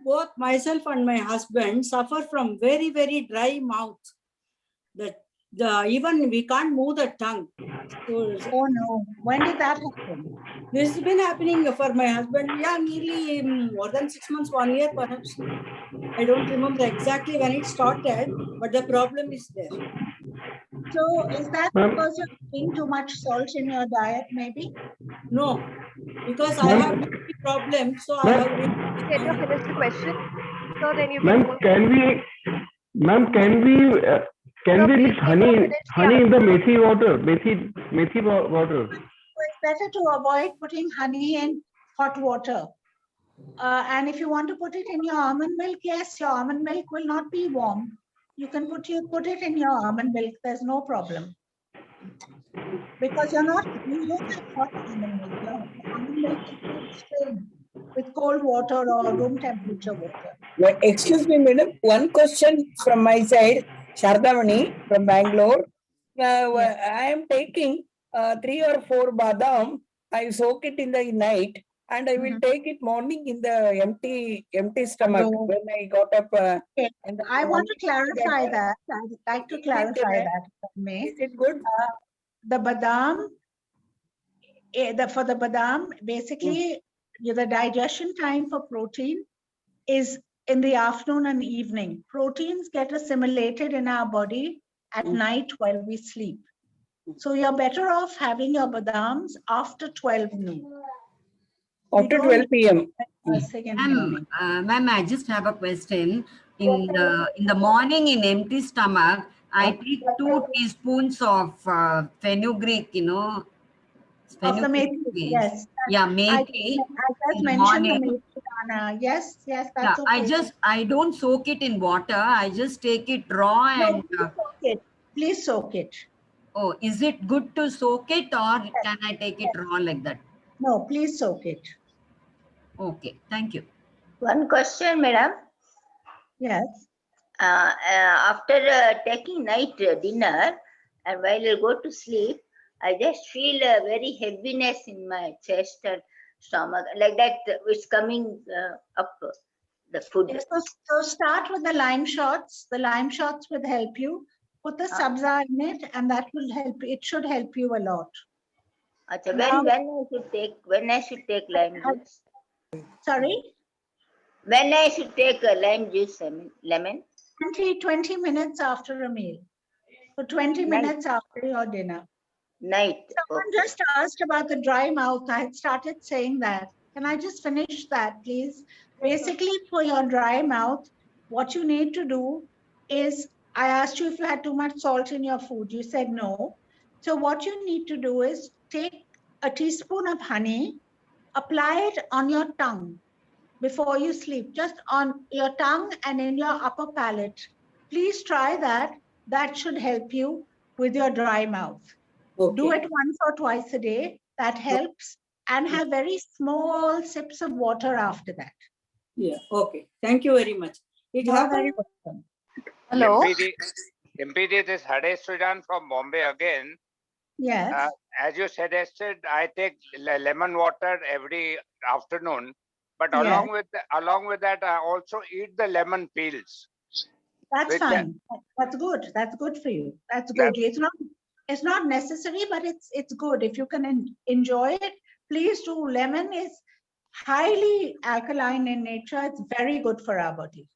Both myself and my husband suffer from very, very dry mouth. Even we can't move the tongue. So, Oh no, when did that happen? this has been happening for my husband, yeah, nearly more than 6 months, 1 year perhaps. I don't remember exactly when it started, but the problem is there. So is that Ma'am. because you're eating too much salt in your diet, maybe? No, because I have BP problem, so I have. Can you finish the question? So then you can Ma'am, go. can we No, please, mix honey finish the in the answer. methi water, methi water? So it's better to avoid putting honey in hot water. And if you want to put it in your almond milk, yes, your almond milk will not be warm. You can put it in your almond milk. There's no problem. Because you don't have hot almond milk. Your almond milk is not strained with cold water or room temperature water. Well, excuse me, madam. One question from my side. Shardamani from Bangalore. I am taking 3 or 4 badam. I soak it in the night and I will take it morning in the empty stomach when I got up. Okay. I want to clarify that. I'd like to clarify that, if I may. Is it good? The badam, for the badam, basically, the digestion time for protein is in the afternoon and evening. Proteins get assimilated in our body at night while we sleep. So you're better off having your badams after 12 noon. After 12 p.m. Ma'am, I just have a question. In the morning, in empty stomach, I take 2 teaspoons of fenugreek, Of the methi, yes. Yeah, I methi. just mentioned the methi dana. Yes, that's okay. I don't soak it in water. I just take it raw and. Please soak it. Oh, is it good to soak it or can I take it raw like that? No, please soak it. Okay, thank you. One question, madam. Yes. After taking night dinner and while I go to sleep, I just feel a very heaviness in my chest and stomach, like that. It's coming up the food. Yes, so start with the lime shots. The lime shots will help you. Put the sabza in it, and that will help. It should help you a lot. Achha, Now- when I should take lime juice? Sorry? When I should take a lime juice, lemon? 20 minutes after a meal. So 20 minutes after your dinner. Night. Someone just asked about the dry mouth. I had started saying that. Can I just finish that, please? Basically, for your dry mouth, what you need to do is, I asked you if you had too much salt in your food. You said no. So what you need to do is take a teaspoon of honey, apply it on your tongue before you sleep, just on your tongue and in your upper palate. Please try that. That should help you with your dry mouth. Okay. Do it once or twice a day. That helps. And have very small sips of water after that. Yeah, okay. Thank you very much. It You are happened. very welcome. Hello. Dimpi, this Hade Sujan from Bombay again. Yes. As you suggested, I take lemon water every afternoon, but Yes. along with that, I also eat the lemon peels. That's which fine. That's good. That's good for you. That's good. It's not necessary, but it's good. If you can enjoy it, please do. Lemon is highly alkaline in nature. It's very good for our body.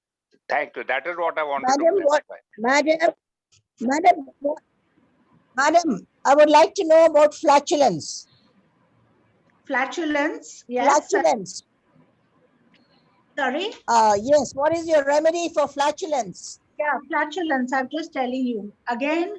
Thank you. That is what I wanted to specify. Madam, I would like to know about flatulence. Flatulence, yes. Flatulence. Sorry? Yes, what is your remedy for flatulence? Yeah, flatulence, I'm just telling you. Again,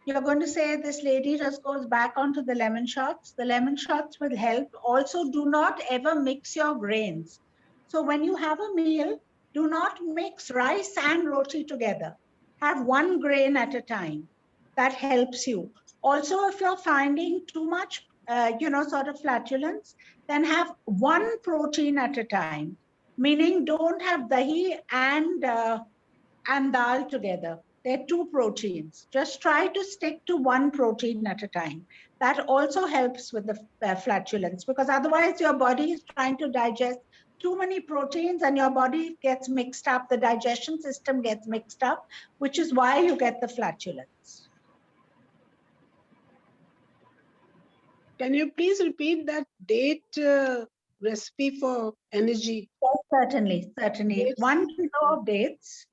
you're going to say this lady just goes back onto the lemon shots. The lemon shots will help. Also, do not ever mix your grains. So when you have a meal, do not mix rice and roti together. Have one grain at a time. That helps you. Also, if you're finding too much, sort of flatulence, then have one protein at a time. Meaning don't have dahi and dal together. They're two proteins. Just try to stick to one protein at a time. That also helps with the flatulence, because otherwise your body is trying to digest too many proteins and your body gets mixed up. The digestion system gets mixed up, which is why you get the flatulence. Can you please repeat that date recipe for energy? Yes, certainly. Dates. 1 kilo of dates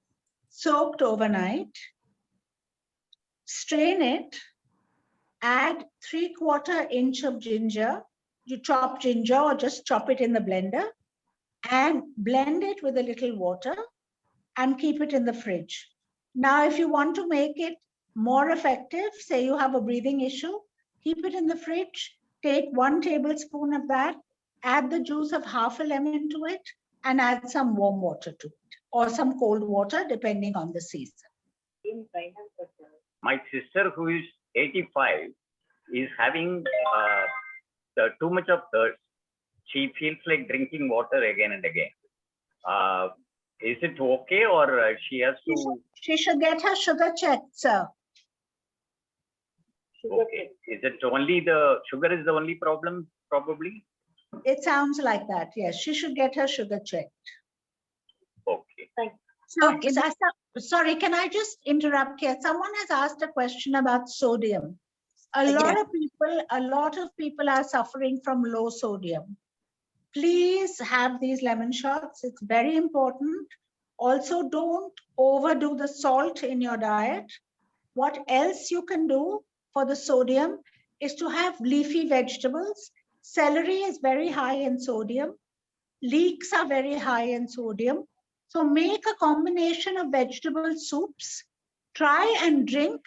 soaked overnight. Strain it. Add 3/4 inch of ginger. You chop ginger or just chop it in the blender and blend it with a little water and keep it in the fridge. Now, if you want to make it more effective, say you have a breathing issue, keep it in the fridge, take 1 tablespoon of that, add the juice of half a lemon to it, and add some warm water to it, or some cold water, depending on the season. My sister, who is 85, is having too much of thirst. She feels like drinking water again and again. Is it okay, or she has to? She should get her sugar checked, sir. Okay. Is it only the sugar is the only problem, probably? It sounds like that, yes. She should get her sugar checked. Okay. So, sorry, can I just interrupt here? Someone has asked a question about sodium. A lot of people are suffering from low sodium. Please have these lemon shots. It's very important. Also, don't overdo the salt in your diet. What else you can do for the sodium is to have leafy vegetables. Celery is very high in sodium. Leeks are very high in sodium. So make a combination of vegetable soups. Try and drink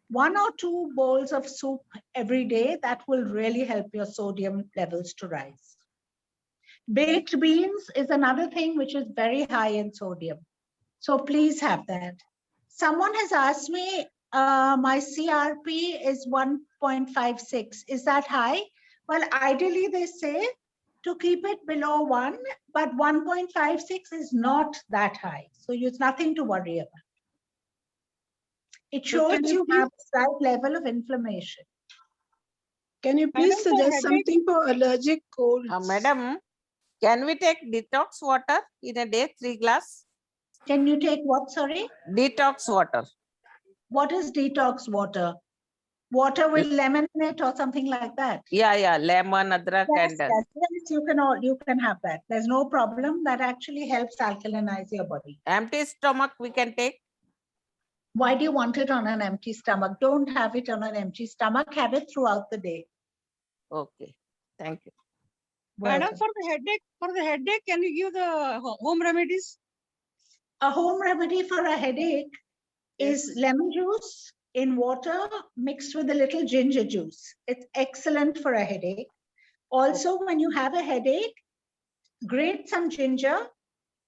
1 or 2 bowls of soup every day. That will really help your sodium levels to rise. Baked beans is another thing which is very high in sodium. So please have that. Someone has asked me, my CRP is 1.56. Is that high? Well, ideally they say to keep it below 1, but 1.56 is not that high. So it's nothing to worry about. It shows you have a slight level of inflammation. Can you please Madam, for suggest headache, something for allergic colds? madam, can we take detox water in a day, 3 glass? Can you take what, sorry? Detox water. What is detox water? Water with lemon in it or something like that? Yeah, lemon, adrak, Yes, and yes, you can have that. There's no problem. That actually helps alkalinize your body. empty stomach we can take. Why do you want it on an empty stomach? Don't have it on an empty stomach. Have it throughout the day. Okay, thank you. Madam, Welcome. for the headache, can you give the home remedies? A home remedy for a headache is lemon juice in water mixed with a little ginger juice. It's excellent for a headache. Also, when you have a headache, grate some ginger,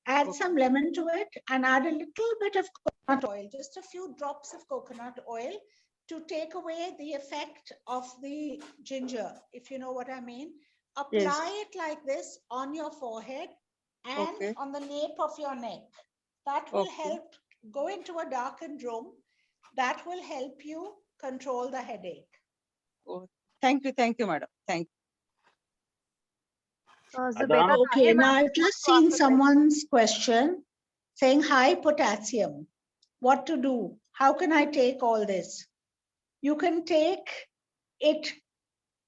add some lemon to it, and add a little bit of coconut oil, just a few drops of coconut oil to take away the effect of the ginger, if you know what I mean. Apply it like this on your forehead and on the nape of your neck. That will help. Go into a darkened room. That will help you control the headache. Thank you, madam. Thank you. Okay, now I've just seen someone's question saying high potassium. What to do? How can I take all this? You can take it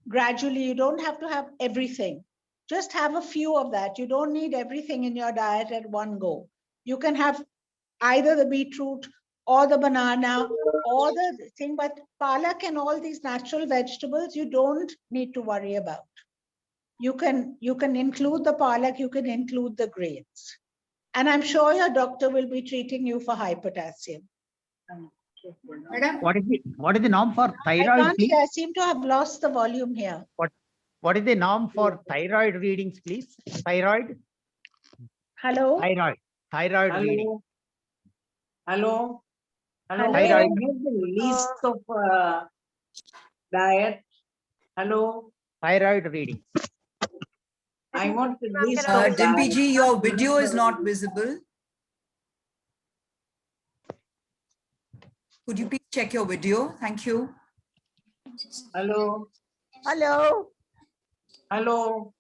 gradually. You don't have to have everything. Just have a few of that. You don't need everything in your diet at one go. You can have either the beetroot or the banana or the thing, but palak and all these natural vegetables, you don't need to worry about. You can include the palak, you can include the grains. And I'm sure your doctor will be treating you for high potassium. Madam, what is the norm for thyroid? I seem to have lost the volume here. What is the norm for thyroid readings, please? Thyroid. Hello. Thyroid reading. Hello. Hello. Can I have the list of diet? Hello. Thyroid readings. I want the list of Dimpi diet. ji, your video is not visible. Could you please check your video? Thank you. Hello. Hello. Hello.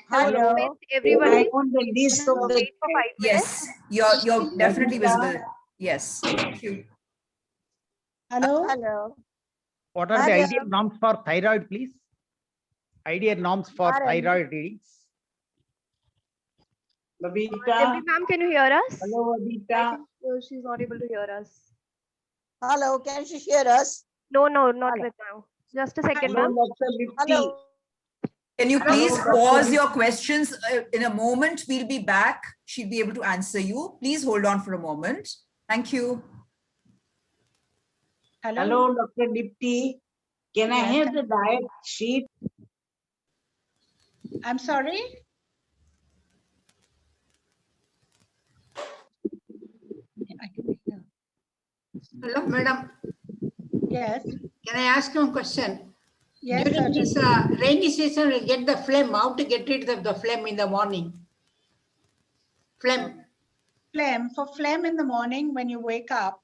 Hello. Everybody. I want the list of the Wait for 5 minutes. Yes, you're definitely visible. Yes, thank you. Hello. Hello. What are the ideal norms for thyroid, please? Ideal norms for thyroid readings. Babita. Ma'am, can you hear us? Hello, Babita. She's not able to hear us. Hello. Can she hear us? No, not right now. Just a second, ma'am. Hello. Can you please pause your questions? In a moment, we'll be back. She'll be able to answer you. Please hold on for a moment. Thank you. Hello, Dr. Dipti. Can I have the diet sheet? I'm sorry? Hello, madam. Yes. Can I ask you a question? Yes, During this rainy season, we get the phlegm. How to get rid of the phlegm in the morning? Phlegm. Phlegm. For phlegm in the morning when you wake up,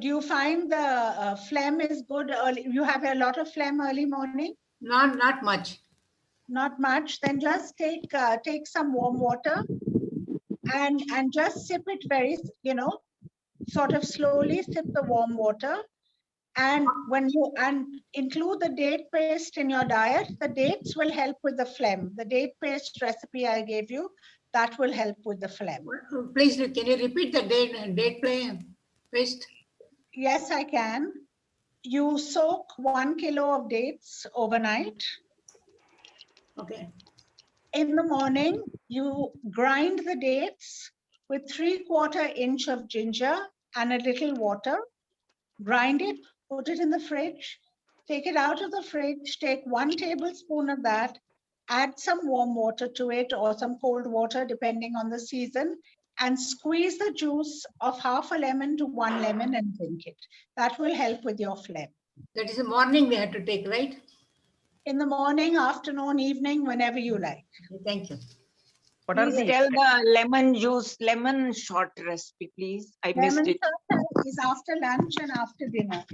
do you find the phlegm is good early? You have a lot of phlegm early morning? Not much. Not much. Then just take some warm water and just sip it very, sort of slowly sip the warm water. And include the date paste in your diet, the dates will help with the phlegm. The date paste recipe I gave you, that will help with the phlegm. Please, can you repeat the date paste? Yes, I can. You soak 1 kilo of dates overnight. Okay. In the morning, you grind the dates with 3/4 inch of ginger and a little water. Grind it, put it in the fridge, take it out of the fridge, take 1 tablespoon of that, add some warm water to it or some cold water depending on the season, and squeeze the juice of half a lemon to 1 lemon and drink it. That will help with your phlegm. That is the morning we have to take, right? In the morning, afternoon, evening, whenever you like. Thank you. Please tell the lemon shot recipe, please. I missed Lemon it. shot is after lunch and after dinner.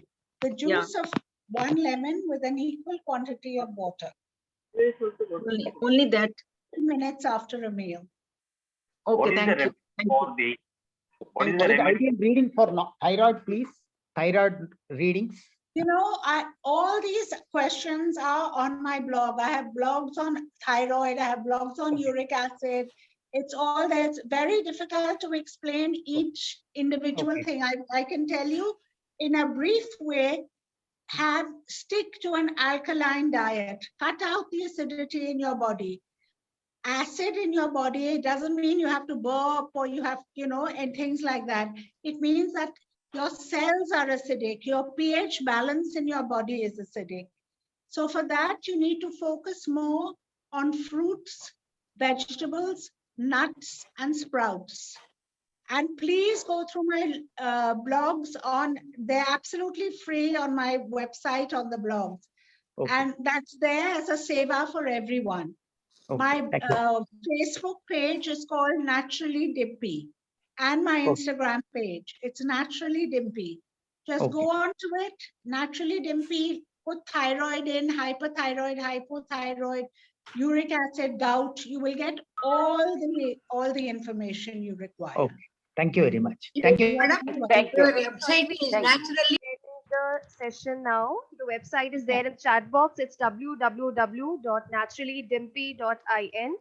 The juice of 1 lemon with an equal quantity of water. Only that. 2 minutes after a meal. What Okay, is thank the you. remedy for the what is What the is the remedy? ideal reading for thyroid, please? Thyroid readings. You know, all these questions are on my blog. I have blogs on thyroid, I have blogs on uric acid. It's all there. It's very difficult to explain each individual thing. I can tell you in a brief way, stick to an alkaline diet. Cut out the acidity in your body. Acid in your body doesn't mean you have to burp or you have, and things like that. It means that your cells are acidic, your pH balance in your body is acidic. So for that, you need to focus more on fruits, vegetables, nuts, and sprouts. And please go through my blogs they're absolutely free on my website on the blogs. Okay. And that's there as a seva for everyone. Okay, My thank you. Facebook page is called Naturally Dimpi, and my Instagram page. It's Naturally Dimpi. Just go on to it, Naturally Dimpi, put thyroid in, hyperthyroid, hypothyroid, uric acid, gout. You will get all the information you require. Okay. Thank you very much. Thank you. Thank you. The website is naturally the session now. The website is there in the chat box. It's www.naturallydimpi.in,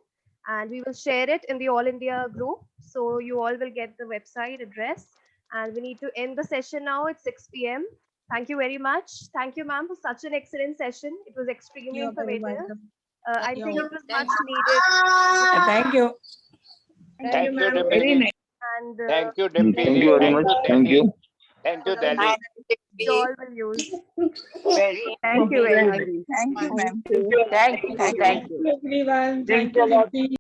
and we will share it in the All India group. So you all will get the website address. And we need to end the session now at 6 p.m. Thank you very much. Thank you, ma'am, for such an excellent session. It was extremely You're very informative. welcome. I think it was much needed. Thank you. Thank you, ma'am. Dimpi. Very nice. And Thank you, Dimpi. Thank you very much. Thank you. Thank you, Delhi. we all will use. Thank you very much. Thank you, ma'am. Thank you. Thank you, everyone. Thank you, Dimpi.